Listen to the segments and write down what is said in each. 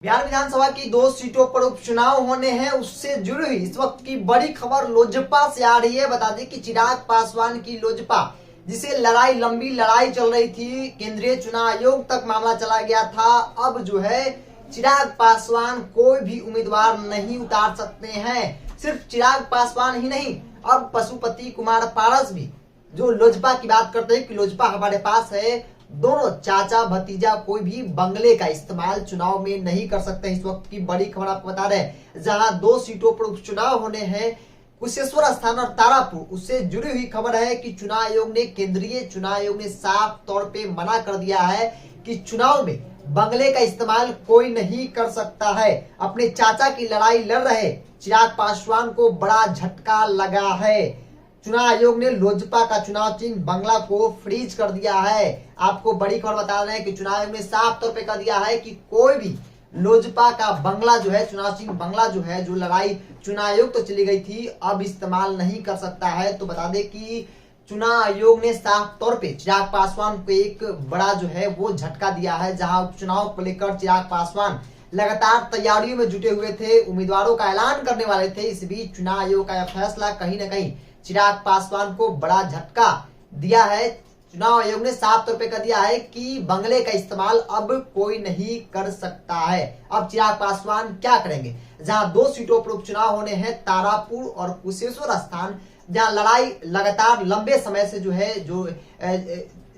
बिहार विधानसभा की 2 सीटों पर उपचुनाव होने हैं, उससे जुड़ी हुई इस वक्त की बड़ी खबर लोजपा से आ रही है। बता दें कि चिराग पासवान की लोजपा, जिसे लंबी लड़ाई चल रही थी, केंद्रीय चुनाव आयोग तक मामला चला गया था। अब जो है चिराग पासवान कोई भी उम्मीदवार नहीं उतार सकते हैं। सिर्फ चिराग पासवान ही नहीं, अब पशुपति कुमार पारस भी, जो लोजपा की बात करते हैं कि लोजपा हमारे पास है, दोनों चाचा भतीजा कोई भी बंगले का इस्तेमाल चुनाव में नहीं कर सकते। इस वक्त की बड़ी खबर आपको बता रहे हैं, जहां 2 सीटों पर उपचुनाव होने हैं, कुशेश्वर स्थान और तारापुर, उससे जुड़ी हुई खबर है कि चुनाव आयोग ने, केंद्रीय चुनाव आयोग ने साफ तौर पे मना कर दिया है कि चुनाव में बंगले का इस्तेमाल कोई नहीं कर सकता है। अपने चाचा की लड़ाई लड़ रहे चिराग पासवान को बड़ा झटका लगा है। चुनाव आयोग ने लोजपा का चुनाव चिन्ह बंगला को फ्रीज कर दिया है। आपको बड़ी खबर बता रहे हैं कि चुनाव आयोग ने साफ तौर पे कर दिया है कि कोई भी लोजपा का बंगला जो है, चुनाव चिन्ह बंगला जो है, जो लड़ाई चुनाव आयोग तो चली गई थी, अब इस्तेमाल नहीं कर सकता है। तो बता दें कि चुनाव आयोग ने साफ तौर पे चिराग पासवान को एक बड़ा जो है वो झटका दिया है। जहां उपचुनाव को लेकर चिराग पासवान लगातार तैयारियों में जुटे हुए थे, उम्मीदवारों का ऐलान करने वाले थे, इस बीच चुनाव आयोग का यह फैसला कहीं न कहीं चिराग पासवान को बड़ा झटका दिया है। चुनाव आयोग ने साफ तौर पे कह दिया है कि बंगले का इस्तेमाल अब कोई नहीं कर सकता है। अब चिराग पासवान क्या करेंगे? जहां 2 सीटों पर उपचुनाव होने हैं, तारापुर और कुशेश्वर स्थान, जहां लड़ाई लगातार लंबे समय से जो है, जो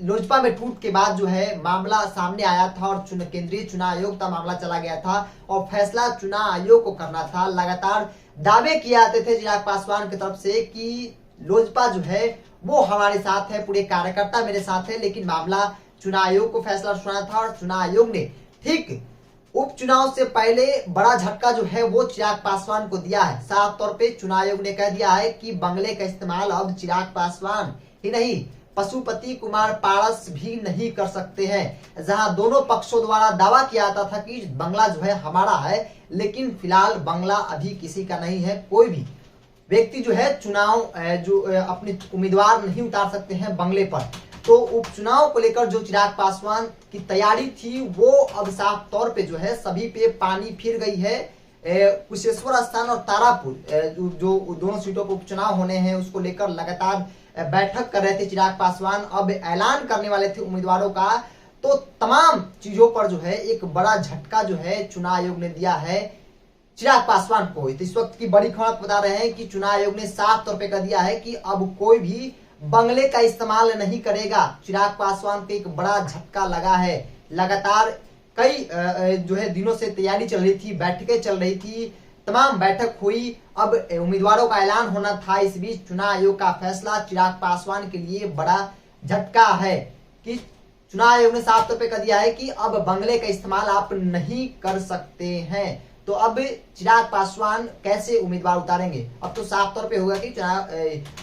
लोजपा में टूट के बाद जो है मामला सामने आया था और केंद्रीय चुनाव आयोग का मामला चला गया था और फैसला चुनाव आयोग को करना था। लगातार दावे किए जाते थे चिराग पासवान की तरफ से कि लोजपा जो है वो हमारे साथ है, पूरे कार्यकर्ता मेरे साथ है, लेकिन मामला चुनाव आयोग को फैसला सुनाना था और चुनाव आयोग ने ठीक उपचुनाव से पहले बड़ा झटका जो है वो चिराग पासवान को दिया है। साफ तौर पे चुनाव आयोग ने कह दिया है कि बंगले का इस्तेमाल अब चिराग पासवान ही नहीं, पशुपति कुमार पारस भी नहीं कर सकते हैं। जहां दोनों पक्षों द्वारा दावा किया जाता था कि बंगला जो है हमारा है, लेकिन फिलहाल बंगला अभी किसी का नहीं है। कोई भी व्यक्ति जो है चुनाव जो अपने उम्मीदवार नहीं उतार सकते हैं बंगले पर। तो उपचुनाव को लेकर जो चिराग पासवान की तैयारी थी वो अब साफ तौर पे जो है सभी पे पानी फिर गई है। कुशेश्वर स्थान और तारापुर जो दोनों सीटों पर उपचुनाव होने हैं, उसको लेकर लगातार बैठक कर रहे थे चिराग पासवान। अब ऐलान करने वाले थे उम्मीदवारों का। तो तमाम चीजों पर जो है एक बड़ा झटका जो है चुनाव आयोग ने दिया है चिराग पासवान को। तो इस वक्त की बड़ी खबर बता रहे हैं कि चुनाव आयोग ने साफ तौर पे कह दिया है कि अब कोई भी बंगले का इस्तेमाल नहीं करेगा। चिराग पासवान को एक बड़ा झटका लगा है। लगातार कई जो है दिनों से तैयारी चल रही थी, बैठकें चल रही थी, तमाम बैठक हुई, अब उम्मीदवारों का ऐलान होना था। इस बीच चुनाव आयोग का फैसला चिराग पासवान के लिए बड़ा झटका है कि चुनाव आयोग ने साफ तौर पे कह दिया है कि अब बंगले का इस्तेमाल आप नहीं कर सकते हैं। तो अब चिराग पासवान कैसे उम्मीदवार उतारेंगे? अब तो साफ तौर पे होगा कि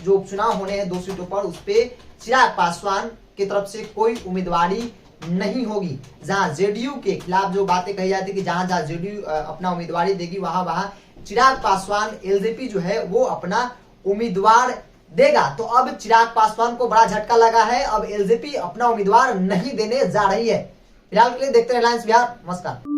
जो उपचुनाव होने हैं 2 सीटों पर, उस पे चिराग पासवान की तरफ से कोई उम्मीदवारी नहीं होगी। जहां जेडीयू के खिलाफ जो बातें कही जाती है कि जहां जहां जेडीयू अपना उम्मीदवारी देगी, वहां वहां चिराग पासवान, एलजेपी जो है वो अपना उम्मीदवार देगा। तो अब चिराग पासवान को बड़ा झटका लगा है। अब एलजेपी अपना उम्मीदवार नहीं देने जा रही है। फिलहाल के लिए देखते रहे रिलायंस बिहार। नमस्कार।